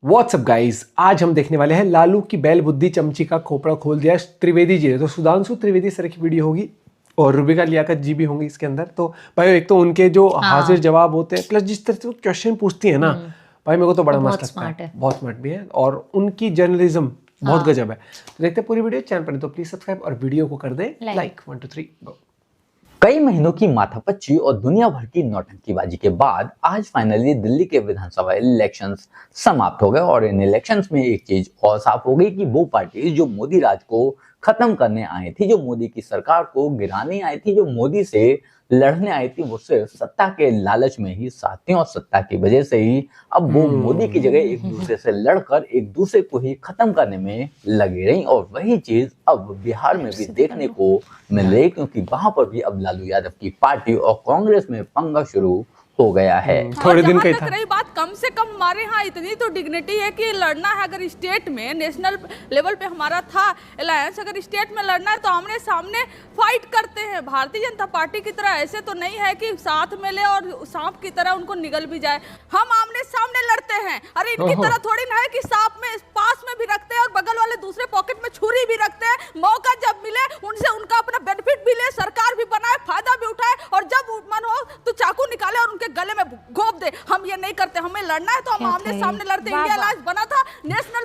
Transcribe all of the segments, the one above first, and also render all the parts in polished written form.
WhatsApp guys, आज हम देखने वाले हैं लालू की बैल बुद्धि चमची का खोपड़ा खोल दिया त्रिवेदी जी ने। तो सुधांशु त्रिवेदी सर की वीडियो होगी और रुबिका लियाकत जी भी होंगी इसके अंदर। तो भाई एक तो उनके जो हाजिर जवाब होते हैं, प्लस जिस तरह से वो क्वेश्चन पूछती है ना, भाई मेरे को तो बड़ा मस्त लगता है। बहुत स्मार्ट भी है और उनकी जर्नलिज्म बहुत गजब है। तो देखते हैं पूरी वीडियो। चैनल पर तो प्लीज सब्सक्राइब और वीडियो को कर दे लाइक। 1 2 3 गो। कई महीनों की माथापच्ची और दुनिया भर की नौटंकीबाजी के बाद आज फाइनली दिल्ली के विधानसभा इलेक्शंस समाप्त हो गए और इन इलेक्शंस में एक चीज और साफ हो गई कि वो पार्टी जो मोदी राज को खत्म करने आई थी, जो मोदी की सरकार को गिराने आई थी, जो मोदी से लड़ने आई थी, वो सिर्फ सत्ता के लालच में ही साथ थी और सत्ता की वजह से ही अब वो मोदी की जगह एक दूसरे से लड़कर एक दूसरे को ही खत्म करने में लगी रही। और वही चीज अब बिहार में भी देखने को मिल रही, क्योंकि वहां पर भी अब लालू यादव की पार्टी और कांग्रेस में पंगा शुरू हो गया है। थोड़े दिन का ही था। रही बात, कम से कम हमारे यहाँ इतनी तो डिग्निटी है कि लड़ना है अगर स्टेट में, नेशनल लेवल पे हमारा था अलायंस, अगर स्टेट में लड़ना है तो आमने सामने फाइट करते हैं। भारतीय जनता पार्टी की तरह ऐसे तो नहीं है कि साथ में ले और सांप की तरह उनको निगल भी जाए। हम आमने सामने लड़ते हैं। अरे इनकी तरह थोड़ी ना है कि सांप में पास में भी रखते हैं और बगल वाले दूसरे पॉकेट में छुरी भी रखते हैं। मौका जब मिले उनसे उनका अपना बेनिफिट भी ले, सरकार भी बनाए, फायदा भी उठाए और जब मन हो तो चाकू निकाले और गले में घोप दे। हम ये नहीं करते। हमें लड़ना है तो हम आमने सामने लड़ते। इंडिया अलायंस बना था नेशनल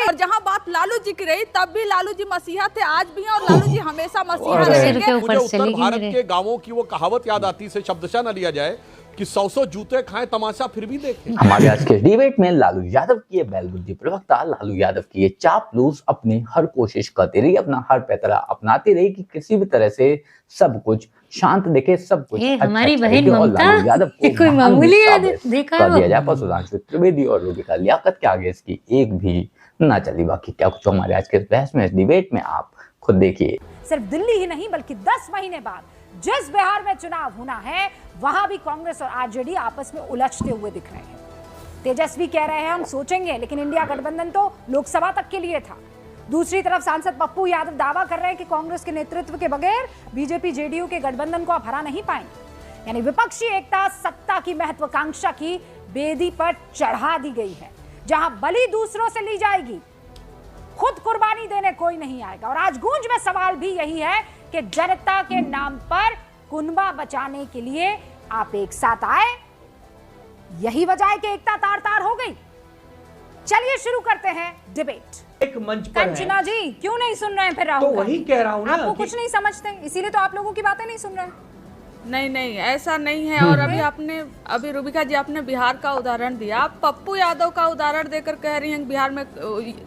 और जहां बात लालू जी की रही तब भी लालू जी मसीहा थे, आज भी हैं और लालू जी हमेशा मसीहा रहेंगे। मुझे उत्तर भारत के गांवों की वो कहावत याद आती से शब्दशः न लिया जाए कि 100 जूते खाएं तमाशा फिर भी देखें। हमारे आज के डिबेट में लालू यादव की ये बैलबुद्धि प्रवक्ता लालू यादव की ये चापलूस अपनी हर कोशिश करती रही, अपना हर पैतरा अपनाती रही कि किसी भी तरह से सब कुछ शांत दिखे, सब कुछ अच्छा हमारी बहन ममता यादव को कोई मामूली देखा कर दिया जाए। पर सुधांशु त्रिवेदी और रुबिका लियाकत के आगे इसकी एक भी ना चली। बाकी क्या कुछ हमारे आज के बहस में, इस डिबेट में आप खुद देखिए। सिर्फ दिल्ली ही नहीं बल्कि 10 महीने बाद जिस बिहार में चुनाव होना है वहां भी कांग्रेस और आरजेडी आपस में उलझते हुए दिख रहे हैं। तेजस्वी कह रहे हैं हम सोचेंगे, लेकिन इंडिया गठबंधन तो लोकसभा तक के लिए था। दूसरी तरफ सांसद पप्पू यादव दावा कर रहे हैं कि कांग्रेस के नेतृत्व के बगैर बीजेपी जेडीयू के गठबंधन को आप हरा नहीं पाएंगे। यानी विपक्षी एकता सत्ता की महत्वाकांक्षा की बेदी पर चढ़ा दी गई है, जहां बलि दूसरों से ली जाएगी, खुद कुर्बानी देने कोई नहीं आएगा। और आज गूंज में सवाल भी यही है कि जनता के नाम पर कुनबा बचाने के लिए आप एक साथ आए, यही वजह है कि एकता तार तार हो गई। चलिए शुरू करते हैं डिबेट। एक मंच पर कंचना जी क्यों नहीं सुन रहे हैं फिर राहुल? तो वही कह रहा हूं ना, आपको कुछ नहीं समझते, इसीलिए तो आप लोगों की बातें नहीं सुन रहे हैं। नहीं ऐसा नहीं है। और अभी रुबिका जी आपने बिहार का उदाहरण दिया, आप पप्पू यादव का उदाहरण देकर कह रही हैं बिहार में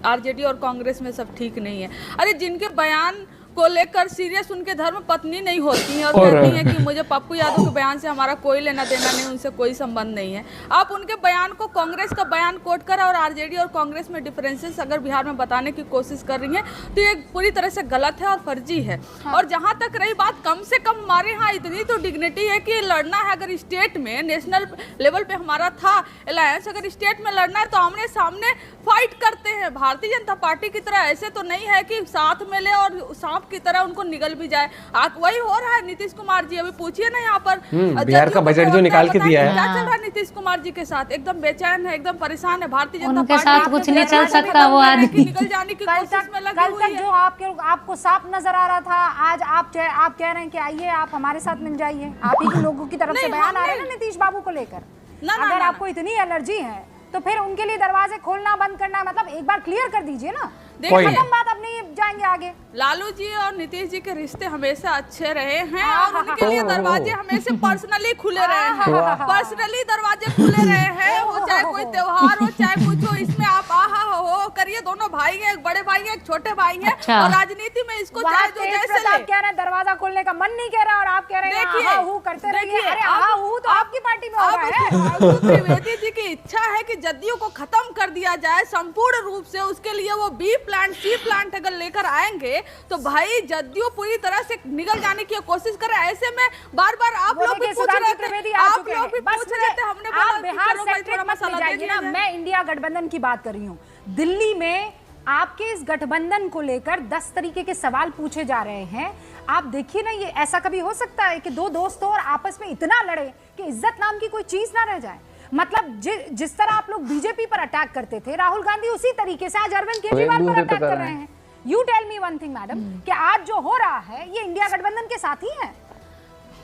आरजेडी और कांग्रेस में सब ठीक नहीं है। अरे जिनके बयान को लेकर सीरियस उनके धर्म पत्नी नहीं होती हैं और कहती हैं कि मुझे पप्पू यादव के बयान से हमारा कोई लेना देना नहीं, उनसे कोई संबंध नहीं है। आप उनके बयान को, कांग्रेस का बयान कोट कर और आरजेडी और कांग्रेस में डिफरेंसेस अगर बिहार में बताने की कोशिश कर रही हैं तो ये पूरी तरह से गलत है और फर्जी है। और जहाँ तक रही बात, कम से कम हमारे यहाँ इतनी तो डिग्निटी है कि लड़ना है अगर स्टेट में, नेशनल लेवल पे हमारा था अलायंस, अगर स्टेट में लड़ना है तो आमने सामने फाइट करते हैं। भारतीय जनता पार्टी की तरह ऐसे तो नहीं है कि साथ में ले और सांप की तरह उनको निगल भी जाए। वही हो रहा है नीतीश कुमार जी। अभी पूछिए ना यहाँ पर बिहार का बजट जो निकाल के दिया है, क्या चल रहा है नीतीश कुमार जी के साथ? एकदम बेचैन है, एकदम परेशान है। भारतीय जनता उनके साथ कुछ नहीं चल सकता, वो आदमी निकल जाने की कोशिश में लगी हुई है। जो आपको साफ नजर आ रहा था, आज आप कह रहे हैं कि आइए आप हमारे साथ मिल जाइए। आप ही के लोगों की तरफ से बयान आ रहे हैं ना नीतीश बाबू को लेकर। अगर आपको इतनी एलर्जी है तो फिर उनके लिए दरवाजे खोलना बंद करना, मतलब एक बार क्लियर कर दीजिए ना। खत्म बात, अब नहीं जाएंगे आगे। लालू जी और नीतीश जी के रिश्ते हमेशा अच्छे रहे हैं और उनके लिए दरवाजे हमेशा पर्सनली खुले रहे हैं। पर्सनली दरवाजे खुले रहे हैं, वो चाहे कोई त्योहार हो चाहे कुछ हो। इसमें आप आहा हो करिए, दोनों भाई हैं, एक बड़े भाई हैं, एक छोटे भाई हैं। और राजनीति में इसको चाहे जो जैसे ले। आप कह रहे हैं दरवाजा खोलने का मन नहीं कह रहा और आप कह रहे हैं आहा हू करते रहिए। अरे आहा हू तो आपकी पार्टी में हो रहा है। त्रिवेदी जी की इच्छा है कि जदयू को खत्म कर दिया जाए संपूर्ण रूप से। उसके लिए वो बी प्लांट सी प्लांट अगर लेकर आएंगे तो भाई जदयू पूरी तरह से निगल जाने की कोशिश कर रहे हैं। ऐसे में बार बार आप लोग भी पूछ रहे थे, आप लोग भी पूछ रहे थे, हमने बोला बिहार सेक्टर मत ले जाइए ना। मैं इंडिया गठबंधन की बात कर रही हूँ। दिल्ली में आपके इस गठबंधन को लेकर 10 तरीके के सवाल पूछे जा रहे हैं। आप देखिए ना, ये ऐसा कभी हो सकता है कि दो दोस्त और आपस में इतना लड़े कि इज्जत नाम की कोई चीज ना रह जाए? मतलब जिस तरह आप लोग बीजेपी पर अटैक करते थे, राहुल गांधी उसी तरीके से आज अरविंद केजरीवाल पर अटैक कर रहे हैं। You tell me one thing madam, कि आज जो हो रहा है ये इंडिया गठबंधन के साथी हैं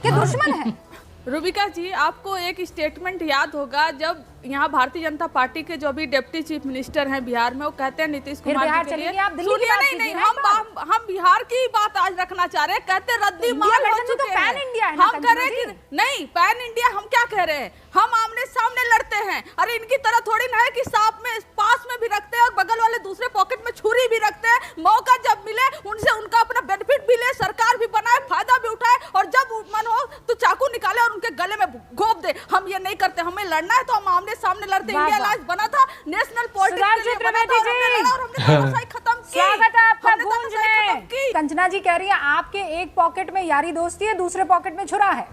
कि दुश्मन है? रूबिका जी, आपको एक स्टेटमेंट याद होगा जब यहाँ भारतीय जनता पार्टी के जो अभी डिप्टी चीफ मिनिस्टर हैं बिहार में, वो कहते हैं नीतीश कुमार जी के लिए, सुनिए, नहीं हम बिहार की बात आज रखना चाह रहे हैं, कहते रद्दी माल हो चुके हैं। पैन इंडिया है, हम कह रहे हैं कि नहीं पैन इंडिया, हम क्या कह रहे हैं, हम आमने सामने लड़ते हैं। अरे इनकी तरह थोड़ी ना है कि साथ में पास में भी रखते हैं और बगल वाले दूसरे पॉकेट में छुरी भी रखते हैं। मौका जब मिले उनसे उनका अपना बेनिफिट भी ले, सरकार भी बनाए, फायदा भी उठाए, और जब मन हो तो चाकू निकाले और उनके गले में घोंप दे। हम ये नहीं करते, हमें लड़ना है तो हम आमने सामने लड़ते। इंडिया अलायंस बना था नेशनल पॉलिटिक्स के लिए बना था, हमने लड़ा और हमने तानाशाही खत्म की। स्वागत है आपका हमने गूंज तानाशाही में। खत्म की। कंचना जी कह रही है आपके एक पॉकेट में यारी दोस्ती है, दूसरे पॉकेट में छुरा है,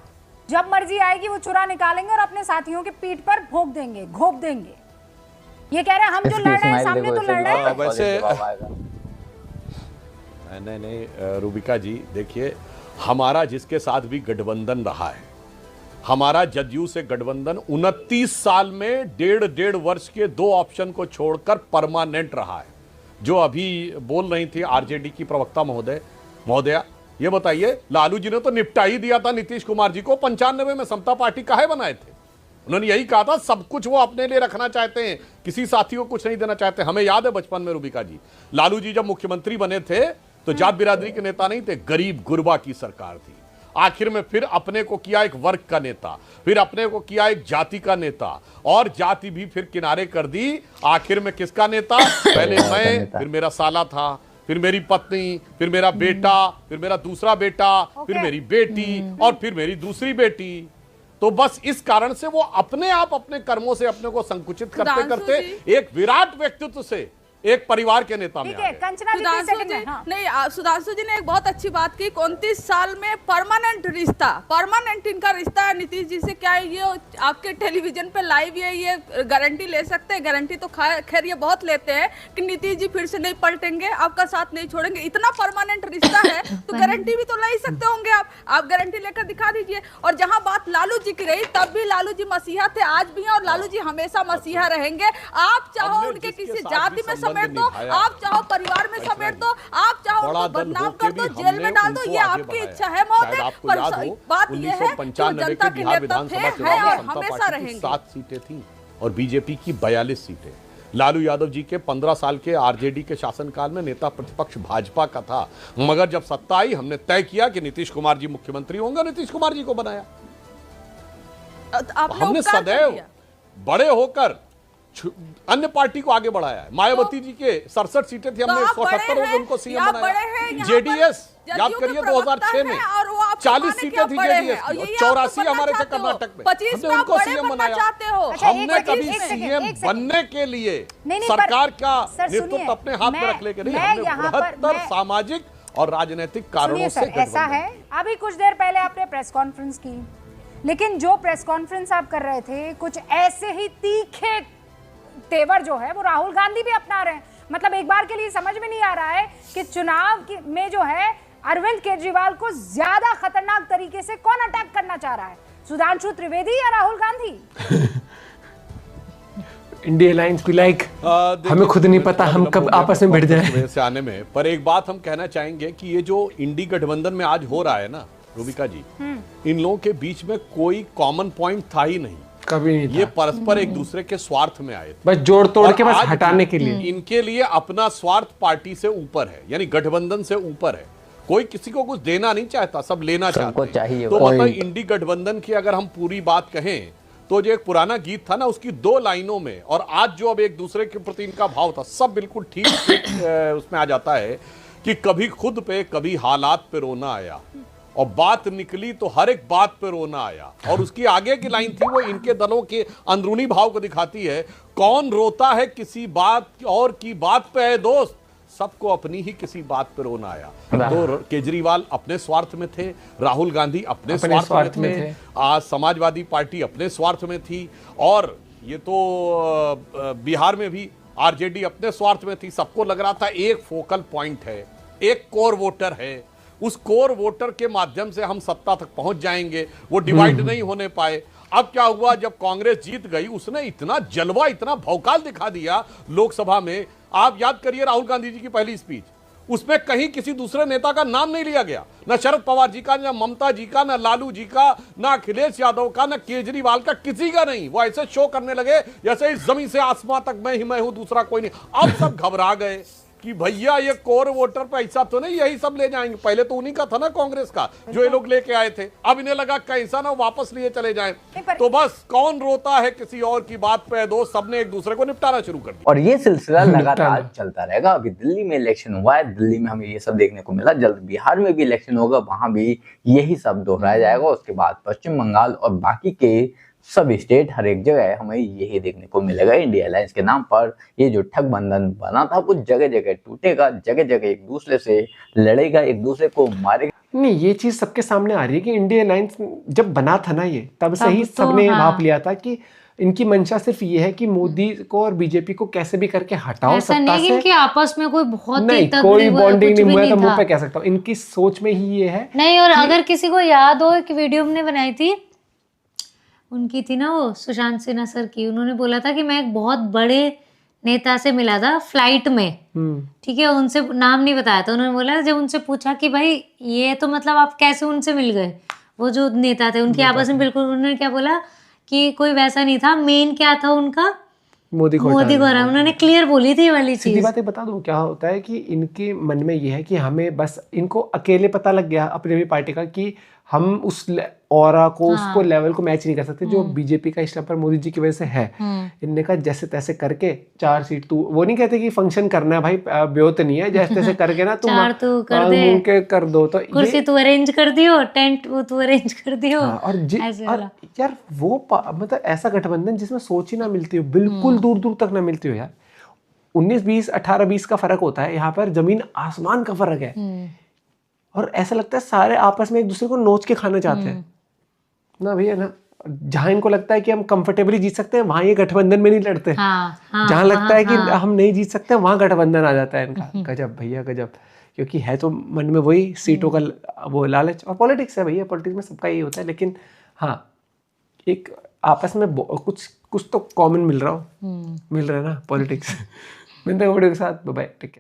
जब मर्जी आएगी वो छुरा निकालेंगे और अपने साथियों के पीठ पर भोंक देंगे, घोंप देंगे। ये कह रहे हैं हम जो लड़ रहे हैं सामने तो लड़ रहे हैं। वैसे नहीं रूबिका जी, देखिए हमारा जिसके साथ भी गठबंधन रहा है, हमारा जदयू से गठबंधन 29 साल में डेढ़ वर्ष के 2 ऑप्शन को छोड़कर परमानेंट रहा है। जो अभी बोल रही थी आरजेडी की प्रवक्ता महोदया, ये बताइए, लालू जी ने तो निपटा ही दिया था नीतीश कुमार जी को। 95 में समता पार्टी काहे बनाए थे? उन्होंने यही कहा था सब कुछ वो अपने लिए रखना चाहते हैं, किसी साथी को कुछ नहीं देना चाहते। हमें याद है बचपन में रूबिका जी, लालू जी जब मुख्यमंत्री बने थे तो जात बिरादरी के नेता नहीं थे, गरीब गुरबा की सरकार थी। आखिर में फिर अपने को किया एक वर्ग का नेता, फिर अपने को किया एक जाति का नेता, और जाति भी फिर किनारे कर दी। आखिर में किसका नेता? पहले मैं, फिर मेरा साला था, फिर मेरी पत्नी, फिर मेरा बेटा, फिर मेरा दूसरा बेटा, फिर मेरी बेटी, और फिर मेरी दूसरी बेटी। तो बस इस कारण से वो अपने आप अपने कर्मों से अपने को संकुचित करते करते एक विराट व्यक्तित्व से एक परिवार के नेता में आ गए। सुधांशु जी ने एक बहुत अच्छी बात की। 29 साल में परमानेंट इनका रिश्ता है नीतीश जी से। क्या ये आपके टेलीविजन पे लाइव ये गारंटी ले सकते हैं? गारंटी तो खैर ये बहुत लेते हैं कि नीतीश जी फिर से नहीं पलटेंगे, आपका साथ नहीं छोड़ेंगे। इतना परमानेंट रिश्ता है तो गारंटी भी तो ला ही सकते होंगे आप गारंटी लेकर दिखा दीजिए। और जहां बात लालू जी की रही, तब भी लालू जी मसीहा थे, आज भी हैं, और लालू जी हमेशा मसीहा रहेंगे। आप चाहो उनके किसी जाति में समेट दो, आप चाहो परिवार में समेट दो, आप चाहो उनको बदनाम कर दो, जेल में डाल दो, ये आपकी इच्छा है महोदय। पर बात ये है कि जनता के नेता थे, हैं और हमेशा रहेंगे। 7 सीटें थी और बीजेपी की 42 सीटें। लालू यादव जी के 15 साल के आरजेडी के शासनकाल में नेता प्रतिपक्ष भाजपा का था, मगर जब सत्ता आई हमने तय किया कि नीतीश कुमार जी मुख्यमंत्री होंगे, नीतीश कुमार जी को बनाया। हमने सदैव बड़े होकर अन्य पार्टी को आगे बढ़ाया है। मायावती जी के 67 सीटें थी, हमने 178 होकर उनको सीएम बनाया। जेडीएस याद करिए 2006 में 40 सीटें थी जेडीएस की, और 84 हमारे थे कर्नाटक में, हमने उनको सीएम बनाया। हमने कभी सीएम बनने के लिए सरकार का नेतृत्व अपने हाथ में रख लेके नहीं, हमने 72 सामाजिक और राजनीतिक कारणों से। ऐसा है, अभी कुछ देर पहले आपने प्रेस कॉन्फ्रेंस की, लेकिन जो प्रेस कॉन्फ्रेंस आप कर रहे थे, कुछ ऐसे ही तीखे तेवर जो है वो राहुल गांधी भी अपना रहे हैं। मतलब एक बार के लिए समझ में नहीं आ रहा है कि चुनाव में जो है अरविंद केजरीवाल को ज्यादा खतरनाक तरीके से कौन अटैक करना चाह रहा है, सुधांशु त्रिवेदी या राहुल गांधी? इंडिया अलायंस भी लाइक हमें खुद नहीं पता हम कब आपस में भिड़ जाए से आने में। पर एक बात हम कहना चाहेंगे कि ये जो इंडी गठबंधन में आज हो रहा है ना रूबिका जी, इन लोगों के बीच में कोई कॉमन पॉइंट था ही नहीं, कभी नहीं था। ये परस्पर एक दूसरे के स्वार्थ में आए थे, बस जोड़ तोड़ के, बस हटाने के लिए। इनके लिए अपना स्वार्थ पार्टी से ऊपर है, यानी गठबंधन से ऊपर है। कोई किसी को कुछ देना नहीं चाहता, सब लेना चाहते हैं। तो मतलब इंडी गठबंधन की अगर हम पूरी बात कहें तो जो एक पुराना गीत था ना, उसकी 2 लाइनों में और आज जो अब एक दूसरे के प्रति इनका भाव था, सब बिल्कुल ठीक उसमें आ जाता है कि कभी खुद पे कभी हालात पे रोना आया, और बात निकली तो हर एक बात पे रोना आया। और उसकी आगे की लाइन थी, वो इनके दलों के अंदरूनी भाव को दिखाती है। कौन रोता है किसी बात और की बात पे है दोस्त, सबको अपनी ही किसी बात पे रोना आया। तो केजरीवाल अपने स्वार्थ में थे, राहुल गांधी अपने स्वार्थ में थे, आज समाजवादी पार्टी अपने स्वार्थ में थी, और ये तो बिहार में भी आरजेडी अपने स्वार्थ में थी। सबको लग रहा था एक फोकल पॉइंट है, एक कोर वोटर है, उस कोर वोटर के माध्यम से हम सत्ता तक पहुंच जाएंगे। वो डिवाइड नहीं होने पाए। अब क्या हुआ, जब कांग्रेस जीत गई उसने इतना जलवा, इतना भौकाल दिखा दिया लोकसभा में। आप याद करिए राहुल गांधी जी की पहली स्पीच, उसमें कहीं किसी दूसरे नेता का नाम नहीं लिया गया, ना शरद पवार जी का, ना ममता जी का, ना लालू जी का, ना अखिलेश यादव का, ना केजरीवाल का, किसी का नहीं। वो ऐसे शो करने लगे जैसे इस जमीन से आसमां तक मैं हूं, दूसरा कोई नहीं। अब सब घबरा गए कि भैया ये कोर वोटर पे ऐसा तो नहीं यही सब ले जाएंगे। पहले तो उन्हीं का था ना, कांग्रेस का, जो ये लोग लेके आए थे। अब इन्हें लगा कैसा ना वापस लिए चले जाएं। तो बस कौन रोता है किसी और की बात पे, दोस्त सबने एक दूसरे को निपटाना शुरू कर दिया। और ये सिलसिला लगातार चलता रहेगा। अभी दिल्ली में इलेक्शन हुआ है, दिल्ली में हमें ये सब देखने को मिला। जल्द बिहार में भी इलेक्शन होगा, वहां भी यही सब दोहराया जाएगा। उसके बाद पश्चिम बंगाल और बाकी के सब स्टेट, हर एक जगह हमें यही देखने को मिलेगा। इंडिया अलायंस के नाम पर ये जो ठग बंधन बना था वो जगह जगह टूटेगा, जगह जगह एक दूसरे से लड़ेगा, एक दूसरे को मारेगा। नहीं, ये चीज सबके सामने आ रही है कि इंडिया अलायंस जब बना था ना, ये तब से ही तो सबने हाँ। भाप लिया था कि इनकी मंशा सिर्फ ये है कि मोदी को और बीजेपी को कैसे भी करके हटाओ ऐसा सत्ता नहीं कि से। इनके आपस में कोई बहुत नहीं, ही कोई बॉन्डिंग नहीं हुआ, तो मुंह था। पे कह सकता हूँ। इनकी सोच में ही ये है। नहीं, और अगर किसी को याद हो, एक वीडियो हमने बनाई थी, उनकी थी ना वो सुशांत सिन्हा सर की। उन्होंने बोला था कि मैं एक बहुत बड़े नेता से मिला था फ्लाइट में, ठीक है, उनसे नाम नहीं बताया था। उन्होंने बोला, जब उनसे पूछा कि भाई ये तो मतलब आप कैसे उनसे मिल गए, वो जो नेता थे उनकी आपस में, बिल्कुल उन्होंने क्या बोला कि कोई वैसा नहीं था, मेन क्या था उनका, मोदी को हटाना। उन्होंने क्लियर बोली थी ये वाली सीधी चीज। बातें बता दूं, क्या होता है कि इनके मन में ये है कि हमें बस, इनको अकेले पता लग गया अपनी भी पार्टी का कि हम उस ऑरा को, उसको लेवल को मैच नहीं कर सकते जो बीजेपी का इस टाइम पर मोदी जी की वजह से है। इनने कहा जैसे तैसे करके 4 सीट, तू वो नहीं कहते कि फंक्शन करना है भाई, ब्योत नहीं है, जैसे तैसे करके ना तुम 4 तू कर दे, मुंह के कर दो। तो कुर्सी तू अरेंज कर दियो, टेंट वो तू अरेंज कर दियो। हाँ, और ऐसे और वाला। यार वो मतलब ऐसा गठबंधन जिसमें सोच ही ना मिलती हो, बिल्कुल दूर दूर तक ना मिलती हो यार। 19-20, 18-20 का फर्क होता है, यहाँ पर जमीन आसमान का फर्क है। और ऐसा लगता है सारे आपस में एक दूसरे को नोच के खाना चाहते हैं ना भैया ना। जहां इनको लगता है कि हम कंफर्टेबली जीत सकते हैं, वहां ये गठबंधन में नहीं लड़ते। जहां लगता है कि हम नहीं जीत सकते, वहां गठबंधन आ जाता है इनका। गजब भैया गजब। क्योंकि है तो मन में वही सीटों का वो लालच, और पॉलिटिक्स है भैया, पॉलिटिक्स में सबका यही होता है। लेकिन हाँ, एक आपस में कुछ तो कॉमन मिल रहा हो, मिल रहा है ना पॉलिटिक्स। मिलते हैं वीडियो के साथ, बाय बाय, टेक केयर।